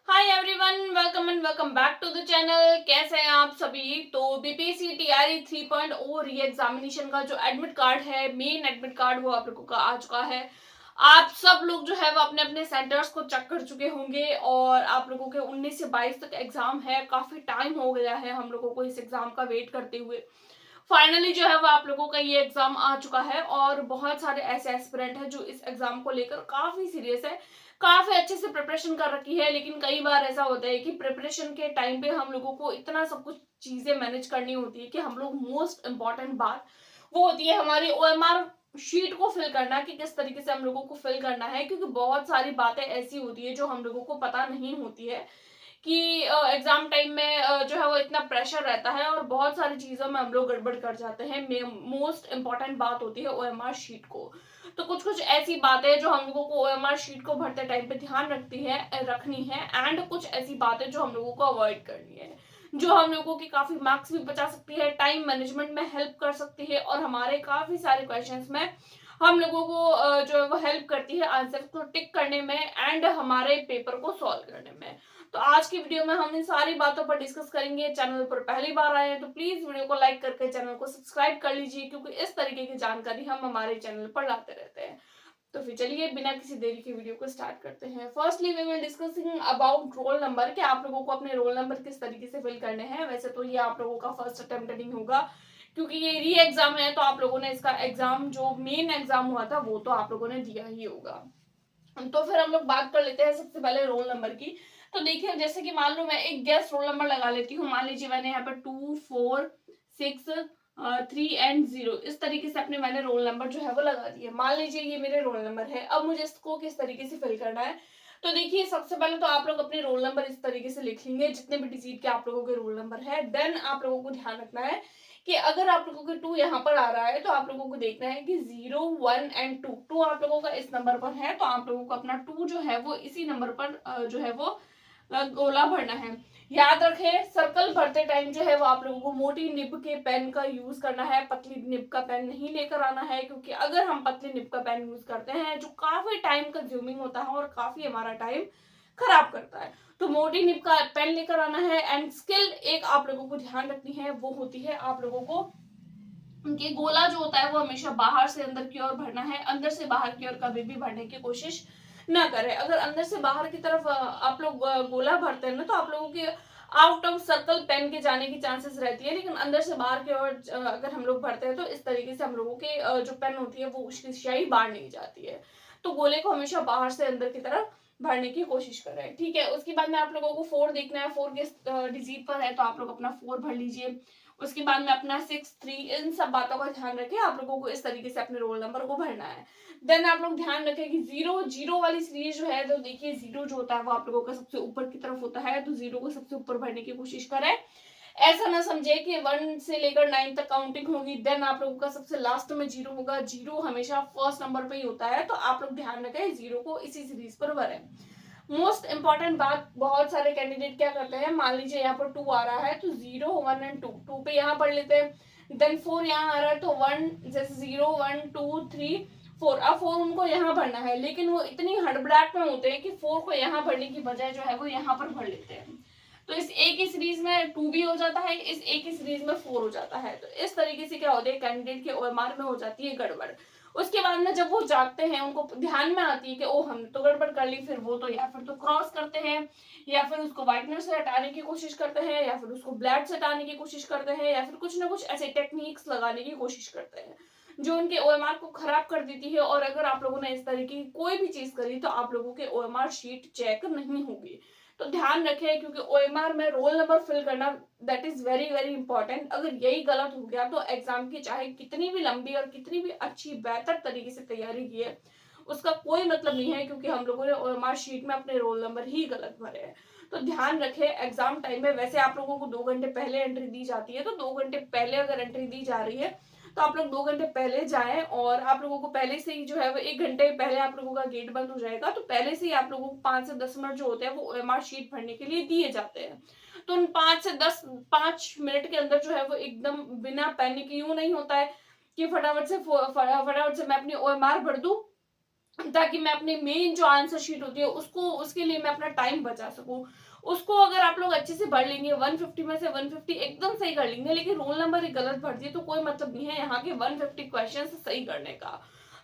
Hi everyone, welcome and welcome back to the channel. कैसे हैं आप सभी। तो बीपीएससी टीआरई 3.0 री एग्जामिनेशन का जो एडमिट कार्ड है, मेन एडमिट कार्ड, वो आप लोगों का आ चुका है। आप सब लोग जो है वो अपने अपने सेंटर्स को चेक कर चुके होंगे और आप लोगों के 19 से 22 तक एग्जाम है। काफी टाइम हो गया है हम लोगों को इस एग्जाम का वेट करते हुए। फाइनली जो है वो आप लोगों का ये एग्जाम आ चुका है और बहुत सारे ऐसे एस्पिरेंट हैं जो इस एग्जाम को लेकर काफी सीरियस है, काफी अच्छे से प्रिपरेशन कर रखी है। लेकिन कई बार ऐसा होता है कि प्रिपरेशन के टाइम पे हम लोगों को इतना सब कुछ चीजें मैनेज करनी होती है कि हम लोग मोस्ट इम्पॉर्टेंट बात वो होती है हमारी ओएमआर शीट को फिल करना, कि किस तरीके से हम लोगों को फिल करना है। क्योंकि बहुत सारी बातें ऐसी होती है जो हम लोगों को पता नहीं होती है कि एग्जाम टाइम में जो है वो इतना प्रेशर रहता है और बहुत सारी चीजों में हम लोग गड़बड़ कर जाते हैं। मोस्ट इंपॉर्टेंट बात होती है ओएमआर शीट को। तो कुछ कुछ ऐसी बातें जो हम लोगों को ओएमआर शीट को भरते टाइम पे ध्यान रखनी है एंड कुछ ऐसी बातें जो हम लोगों को अवॉइड करनी है, जो हम लोगों की काफी मार्क्स भी बचा सकती है, टाइम मैनेजमेंट में हेल्प कर सकती है और हमारे काफी सारे क्वेश्चंस में हम लोगों को जो है वो हेल्प करती है आंसर को टिक करने में एंड हमारे पेपर को सॉल्व करने में। तो आज की वीडियो में हम इन सारी बातों पर डिस्कस करेंगे। चैनल पर पहली बार आए हैं तो प्लीज वीडियो को लाइक करके चैनल को सब्सक्राइब कर लीजिए, क्योंकि इस तरीके की जानकारी हम हमारे चैनल पर लाते रहते हैं। तो फिर चलिए बिना किसी देरी के वीडियो को स्टार्ट करते हैं। Firstly we will discussing about roll number, कि आप लोगों को अपने रोल नंबर किस तरीके से फिल करने हैं। वैसे तो ये आप लोगों का फर्स्ट अटेम्प्ट नहीं होगा, क्योंकि ये री एग्जाम है, तो आप लोगों ने इसका एग्जाम जो मेन एग्जाम हुआ था वो तो आप लोगों ने दिया ही होगा। तो फिर हम लोग बात कर लेते हैं सबसे पहले रोल नंबर की। तो देखिए, जैसे कि मान लो मैं एक गेस्ट रोल नंबर लगा लेती हूँ। मान लीजिए मैंने यहाँ पर 2 4 6 3 एंड 0 इस तरीके से अपने मैंने रोल नंबर जो है वो लगा दिए। मान लीजिए ये मेरे रोल नंबर है। अब मुझे इसको किस तरीके से फिल करना है। तो देखिए, सबसे पहले तो आप लोग अपने रोल नंबर इस तरीके से लिख लेंगे, जितने भी डिजिट के आप लोगों के रोल नंबर है। देन आप लोगों को ध्यान रखना है कि अगर आप लोगों के 2 यहाँ पर आ रहा है तो आप लोगों को देखना है कि 0 1 एंड 2 आप लोगों का इस नंबर पर है, तो आप लोगों को अपना 2 जो है वो इसी नंबर पर जो है वो गोला भरना है। याद रखें, सर्कल भरते टाइम जो है वो आप लोगों को मोटी निब के पेन का यूज करना है, पतली निब का पेन नहीं लेकर आना है। क्योंकि अगर हम पतली निब का पेन यूज करते हैं जो काफी टाइम कंज्यूमिंग होता है और काफी हमारा टाइम खराब करता है, तो मोटी निब का पेन लेकर आना है। एंड स्किल एक आप लोगों को ध्यान रखनी है, वो होती है आप लोगों को उनके गोला जो होता है वो हमेशा बाहर से अंदर की ओर भरना है, अंदर से बाहर की ओर कभी भी भरने की कोशिश ना करें। अगर अंदर से बाहर की तरफ आप लोग गोला भरते हैं ना, तो आप लोगों की आउट ऑफ सर्कल पेन के जाने की चांसेस रहती है। लेकिन अंदर से बाहर की ओर अगर हम लोग भरते हैं तो इस तरीके से हम लोगों की जो पेन होती है वो उसकी स्याही बाहर नहीं जाती है। तो गोले को हमेशा बाहर से अंदर की तरफ भरने की कोशिश करें। ठीक है, उसके बाद में आप लोगों को 4 देखना है। 4 के डिजिट पर है तो आप लोग अपना 4 भर लीजिए। उसके बाद में अपना 6 3 इन सब बातों का ध्यान रखें। आप लोगों को इस तरीके से अपने रोल नंबर को भरना है। देन आप लोग ध्यान रखें कि 0 वाली सीरीज जो है, तो देखिए 0 जो होता है वो आप लोगों का सबसे ऊपर की तरफ होता है, तो 0 को सबसे ऊपर भरने की कोशिश करें। ऐसा ना समझे कि 1 से लेकर 9 तक काउंटिंग होगी देन आप लोगों का सबसे लास्ट में 0 होगा। 0 हमेशा फर्स्ट नंबर पे ही होता है, तो आप लोग ध्यान रखें 0 को इसी सीरीज पर भरें। मोस्ट इंपॉर्टेंट बात, बहुत सारे कैंडिडेट क्या करते हैं, मान लीजिए यहाँ पर 2 आ रहा है तो 0 1 एंड 2 2 पे यहाँ पढ़ लेते हैं। देन 4 यहाँ आ रहा है तो 1, जैसे 0 1 2 3 4, अब 4 उनको यहाँ भरना है, लेकिन वो इतनी हड़बड़ाहट में होते हैं कि 4 को यहाँ भरने की बजाय जो है वो यहाँ पर भर लेते हैं। तो इस ए की सीरीज में 2 भी हो जाता है, इस ए की सीरीज में 4 हो जाता है। तो इस तरीके से क्या होता है, कैंडिडेट के ओएमआर में हो जाती है गड़बड़। उसके बाद में जब वो जागते हैं उनको ध्यान में आती है कि ओ हमने तो गड़बड़ कर ली, फिर वो तो या फिर तो क्रॉस करते हैं, या फिर उसको व्हाइटनर से हटाने की कोशिश करते हैं, या फिर उसको ब्लैड से हटाने की कोशिश करते हैं, या फिर कुछ ना कुछ ऐसे टेक्निक्स लगाने की कोशिश करते हैं जो उनके ओएमआर को खराब कर देती है। और अगर आप लोगों ने इस तरीके की कोई भी चीज करी तो आप लोगों के ओएमआर शीट चेक नहीं होगी। तो ध्यान रखें, क्योंकि ओएमआर में रोल नंबर फिल करना that is very very important. अगर यही गलत हो गया तो एग्जाम की चाहे कितनी भी लंबी और कितनी भी अच्छी बेहतर तरीके से तैयारी की है उसका कोई मतलब नहीं है, क्योंकि हम लोगों ने ओएमआर शीट में अपने रोल नंबर ही गलत भरे हैं। तो ध्यान रखें एग्जाम टाइम में, वैसे आप लोगों को 2 घंटे पहले एंट्री दी जाती है, तो 2 घंटे पहले अगर एंट्री दी जा रही है तो आप लोग 2 घंटे पहले जाएं। और आप लोगों को पहले से ही जो है वो 1 घंटे पहले आप लोगों का गेट बंद हो जाएगा, तो पहले से ही आप लोगों को 5 से 10 मिनट जो होते हैं वो ओएमआर शीट भरने के लिए दिए जाते हैं। तो उन 5 से 10 5 मिनट के अंदर जो है वो एकदम बिना पैनिक यूं नहीं होता है कि फटाफट से मैं अपनी ओएमआर भर दूं ताकि मैं अपने मेन जो आंसर शीट होती है उसको, उसके लिए मैं अपना टाइम बचा सकूं। उसको अगर आप लोग अच्छे से भर लेंगे, 150 में से 150 एकदम सही कर लेंगे, लेकिन रोल नंबर ही गलत भर दिए तो कोई मतलब नहीं है यहाँ के 150 क्वेश्चन सही करने का।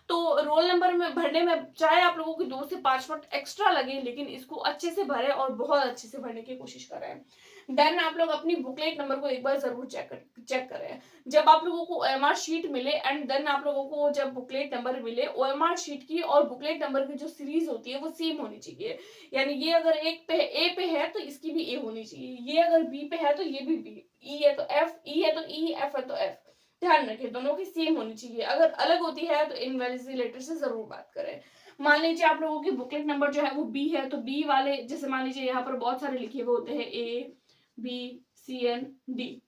तो रोल नंबर में भरने में चाहे आप लोगों की 2 से 5 मिनट एक्स्ट्रा लगे, लेकिन इसको अच्छे से भरे और बहुत अच्छे से भरने की कोशिश करें। देन आप लोग अपनी बुकलेट नंबर को एक बार जरूर चेक करें। जब आप लोगों को ओएमआर शीट मिले एंड देन आप लोगों को जब बुकलेट नंबर मिले, ओएमआर शीट की और बुकलेट नंबर की जो सीरीज होती है वो सेम होनी चाहिए। यानी ये अगर एक पे ए पे है तो इसकी भी ए होनी चाहिए, ये अगर बी पे है तो ये भी बी, ई है तो एफ, ई है तो ई, एफ है तो एफ। ध्यान रखें दोनों की सेम होनी चाहिए। अगर अलग होती है तो इनवैलिडेटर से जरूर बात करें। मान लीजिए आप लोगों की बुकलेट नंबर जो है वो बी है, तो बी वाले, जैसे मान लीजिए यहाँ पर बहुत सारे लिखे हुए होते हैं, A B C and D,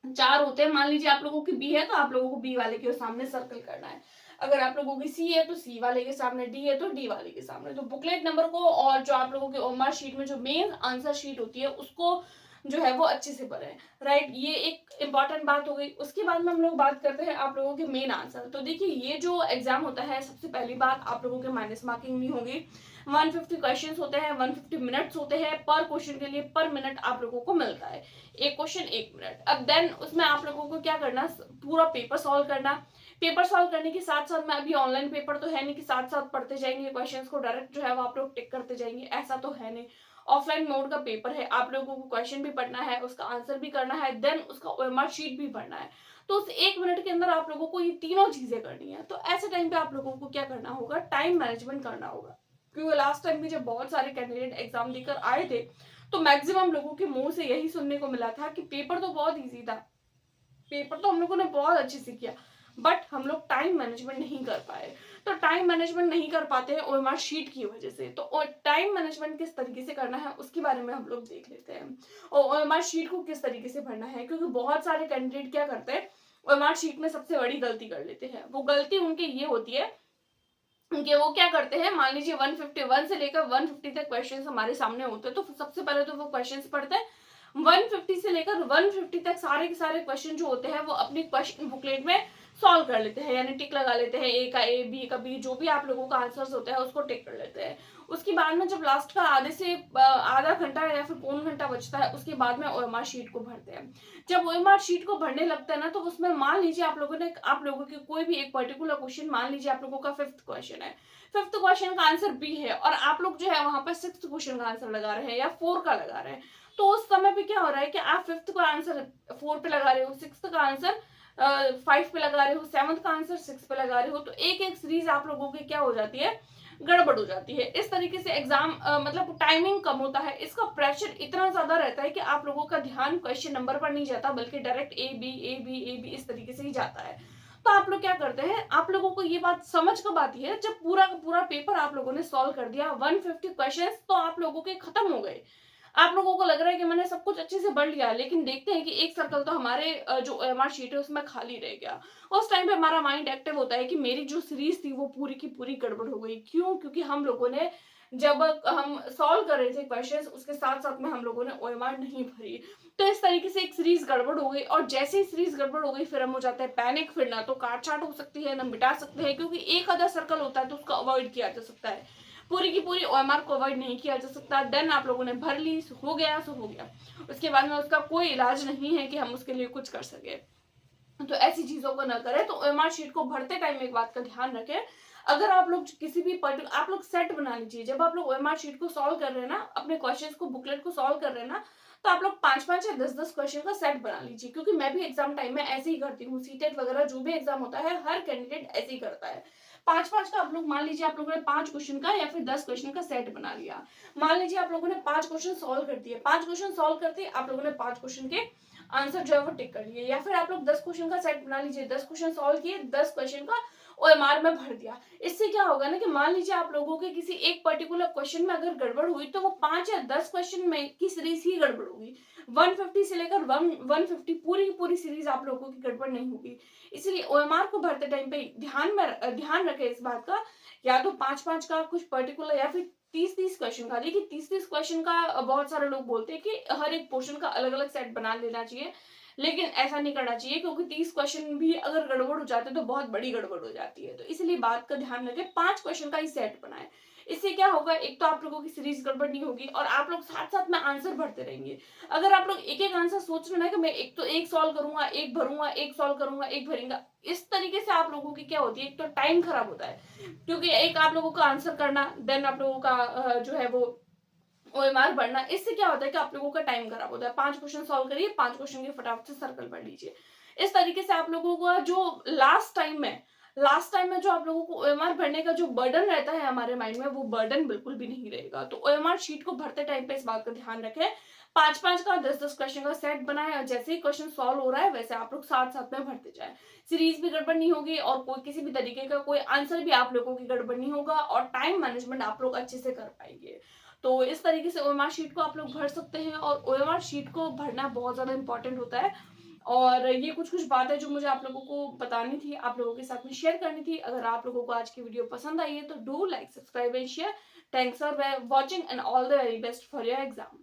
4 होते हैं। मान लीजिए आप लोगों की बी है तो आप लोगों को बी वाले के सामने सर्कल करना है। अगर आप लोगों की सी है तो सी वाले के सामने, डी है तो डी वाले के सामने। तो बुकलेट नंबर को और जो आप लोगों के ओएमआर शीट में जो मेन आंसर शीट होती है उसको जो है वो अच्छे से भरें। राइट, ये एक इंपॉर्टेंट बात हो गई। उसके बाद में हम लोग बात करते हैं आप लोगों के मेन आंसर। तो देखिए ये जो एग्जाम होता है, सबसे पहली बात आप लोगों के माइनस मार्किंग नहीं होगी। 150 क्वेश्चंस होते हैं, 150 मिनट्स होते हैं। पर क्वेश्चन के लिए पर मिनट आप लोगों को मिलता है, एक क्वेश्चन 1 मिनट। अब देन उसमें आप लोगों को क्या करना, पूरा पेपर सॉल्व करना। पेपर सॉल्व करने के साथ साथ में, अभी ऑनलाइन पेपर तो है नहीं कि साथ साथ पढ़ते जाएंगे क्वेश्चंस को डायरेक्ट जो है वो आप लोग टिक करते जाएंगे, ऐसा तो है नहीं। ऑफलाइन मोड का पेपर है, आप लोगों को क्वेश्चन भी पढ़ना है, उसका आंसर भी करना है, देन उसका ओएमआर शीट भी पढ़ना है। तो उस 1 मिनट के अंदर आप लोगों को ये तीनों चीजें करनी है। तो ऐसे टाइम पे आप लोगों को क्या करना होगा, टाइम मैनेजमेंट करना होगा। क्योंकि लास्ट टाइम भी जब बहुत सारे कैंडिडेट एग्जाम देकर आए थे तो मैक्सिमम लोगों के मुंह से यही सुनने को मिला था कि पेपर तो बहुत इजी था, पेपर तो हम लोगों ने बहुत अच्छे से किया, बट हम लोग टाइम मैनेजमेंट नहीं कर पाए। तो टाइम मैनेजमेंट नहीं कर पाते हैं ओएमआर शीट की वजह से। तो टाइम मैनेजमेंट किस तरीके से करना है उसके बारे में हम लोग देख लेते हैं, और ओएमआर शीट को किस तरीके से भरना है। क्योंकि बहुत सारे कैंडिडेट क्या करते हैं, ओएमआर शीट में सबसे बड़ी गलती कर लेते हैं। वो गलती उनकी ये होती है कि वो क्या करते हैं, मान लीजिए 151 से लेकर 150 तक क्वेश्चंस हमारे सामने होते हैं, तो सबसे पहले तो वो क्वेश्चंस पढ़ते हैं। 150 से लेकर 150 तक सारे के सारे क्वेश्चन जो होते हैं वो अपनी क्वेश्चन बुकलेट में सॉल्व कर लेते हैं, यानी टिक लगा लेते हैं, ए का ए, बी का बी, जो भी आप लोगों का आंसर्स होता है उसको टिक कर लेते हैं। उसके बाद में जब लास्ट का आधे से आधा घंटा या फिर पौन घंटा बचता है, उसके बाद में ओएमआर शीट को भरते हैं। जब ओएमआर शीट को भरने लगता है ना, तो उसमें मान लीजिए आप लोगों ने, आप लोगों के कोई भी एक पर्टिकुलर क्वेश्चन, मान लीजिए आप लोगों का 5th क्वेश्चन है, 5th क्वेश्चन का आंसर बी है और आप लोग जो है वहां पर 6th क्वेश्चन का आंसर लगा रहे हैं या 4 का लगा रहे हैं। तो उस समय पे क्या हो रहा है कि आप 5th का आंसर 4 पे लगा रहे हो, 6th का आंसर 5 पे लगा रहे हो, 7th का आंसर 6 पे लगा रहे हो। तो एक एक सीरीज आप लोगों की क्या हो जाती है, गड़बड़ हो जाती है। इस तरीके से एग्जाम मतलब टाइमिंग कम होता है, इसका प्रेशर इतना ज्यादा रहता है कि आप लोगों का ध्यान क्वेश्चन नंबर पर नहीं जाता, बल्कि direct A B A B A B इस तरीके से ही जाता है। तो आप लोग क्या करते हैं, आप लोगों को ये बात समझ कब आती है, जब पूरा का पूरा पेपर आप लोगों ने सॉल्व कर दिया, 150 क्वेश्चंस तो आप लोगों के खत्म हो गए। आप लोगों को लग रहा है कि मैंने सब कुछ अच्छे से पढ़ लिया, लेकिन देखते हैं कि एक सर्कल तो हमारे जो ओएमआर शीट है उसमें खाली रह गया। उस टाइम पे हमारा माइंड एक्टिव होता है कि मेरी जो सीरीज थी वो पूरी की पूरी गड़बड़ हो गई। क्यों? क्योंकि हम लोगों ने जब हम सॉल्व कर रहे थे क्वेश्चंस, उसके साथ साथ में हम लोगों ने ओएमआर नहीं भरी। तो इस तरीके से एक सीरीज गड़बड़ हो गई, और जैसे ही सीरीज गड़बड़ हो गई फिर हम हो जाते हैं पैनिक। फिर ना तो काट छाट हो सकती है ना मिटा सकते हैं, क्योंकि एक आधा सर्कल होता है तो उसको अवॉइड किया जा सकता है, पूरी की पूरी ओएमआर को अवॉइड नहीं किया जा सकता। देन आप लोगों ने भर ली, हो गया सो हो गया, उसके बाद में उसका कोई इलाज नहीं है कि हम उसके लिए कुछ कर सके। तो ऐसी चीजों को न करें। तो ओएमआर शीट को भरते टाइम एक बात का ध्यान रखें, अगर आप लोग किसी भी पर्टिकुलर, आप लोग सेट बना लीजिए। जब आप लोग ओएमआर शीट को सॉल्व कर रहे हैं ना, अपने क्वेश्चंस को, बुकलेट को सॉल्व कर रहे हैं ना, तो आप लोग 5-5 या 10-10 क्वेश्चन का सेट बना लीजिए। क्योंकि मैं भी एग्जाम टाइम में ऐसे ही करती हूँ, सीटेट वगैरह जो भी एग्जाम होता है हर कैंडिडेट ऐसे ही करता है। 5-5 का आप लोग, मान लीजिए आप लोगों ने 5 क्वेश्चन का या फिर 10 क्वेश्चन का सेट बना लिया। मान लीजिए आप लोगों ने 5 क्वेश्चन सॉल्व कर दिए, 5 क्वेश्चन सॉल्व करते आप लोगों ने 5 क्वेश्चन के आंसर जो है वो टिक कर लिए। या फिर आप लोग 10 क्वेश्चन का सेट बना लीजिए, 10 क्वेश्चन सॉल्व किए, 10 क्वेश्चन का ओएमआर में भर दिया। इससे क्या होगा ना कि मान लीजिए आप लोगों के किसी एक पर्टिकुलर क्वेश्चन में अगर गड़बड़ हुई तो वो 5 या 10 क्वेश्चन में की सीरीज ही गड़बड़ होगी। 150 से लेकर 150 पूरी की पूरी सीरीज आप लोगों की गड़बड़ नहीं होगी। इसलिए ओएमआर को भरते टाइम पे ध्यान रखें इस बात का, या तो 5-5 का कुछ पर्टिकुलर, या फिर 30-30 क्वेश्चन का। देखिए 30-30 क्वेश्चन का बहुत सारे लोग बोलते हैं कि हर एक पोर्शन का अलग अलग सेट बना लेना चाहिए। लेकिन ऐसा नहीं करना चाहिए, क्योंकि 30 क्वेश्चन भी अगर गड़बड़ हो जाते हैं तो बहुत बड़ी गड़बड़ हो जाती है। तो इसलिए बात का ध्यान रखें, 5 क्वेश्चन का ही सेट बनाएं। इससे क्या होगा, एक तो आप लोगों की सीरीज गड़बड़ नहीं होगी और आप लोग साथ साथ में आंसर भरते रहेंगे। अगर आप लोग एक एक आंसर सोच रहे हैं ना कि मैं एक तो एक सॉल्व करूंगा, एक भरूंगा, एक सॉल्व करूंगा, एक भरूंगा, इस तरीके से आप लोगों की क्या होती है, एक तो टाइम खराब होता है, क्योंकि एक आप लोगों का आंसर करना, देन आप लोगों का जो है वो ओएमआर बढ़ना, इससे क्या होता है कि आप लोगों का टाइम खराब होता है। 5 क्वेश्चन सॉल्व करिए, 5 क्वेश्चन के फटाफट से सर्कल पढ़ लीजिए। इस तरीके से आप लोगों का जो लास्ट टाइम में जो आप लोगों को ओएमआर भरने का जो बर्डन रहता है हमारे माइंड में, वो बर्डन बिल्कुल भी नहीं रहेगा। तो ओएमआर शीट को भरते टाइम पे इस बात का ध्यान रखें, 5-5 का 10-10 क्वेश्चन का सेट बनाए और जैसे ही क्वेश्चन सॉल्व हो रहा है वैसे आप लोग साथ साथ में भरते जाए। सीरीज भी गड़बड़ नहीं होगी और कोई किसी भी तरीके का कोई आंसर भी आप लोगों की गड़बड़ नहीं होगा और टाइम मैनेजमेंट आप लोग अच्छे से कर पाएंगे। तो इस तरीके से ओएमआर शीट को आप लोग भर सकते हैं और ओएमआर शीट को भरना बहुत ज़्यादा इंपॉर्टेंट होता है। और ये कुछ बातें जो मुझे आप लोगों को बतानी थी, आप लोगों के साथ में शेयर करनी थी। अगर आप लोगों को आज की वीडियो पसंद आई है तो do like, subscribe and share. Thanks for watching and all the very best for your exam.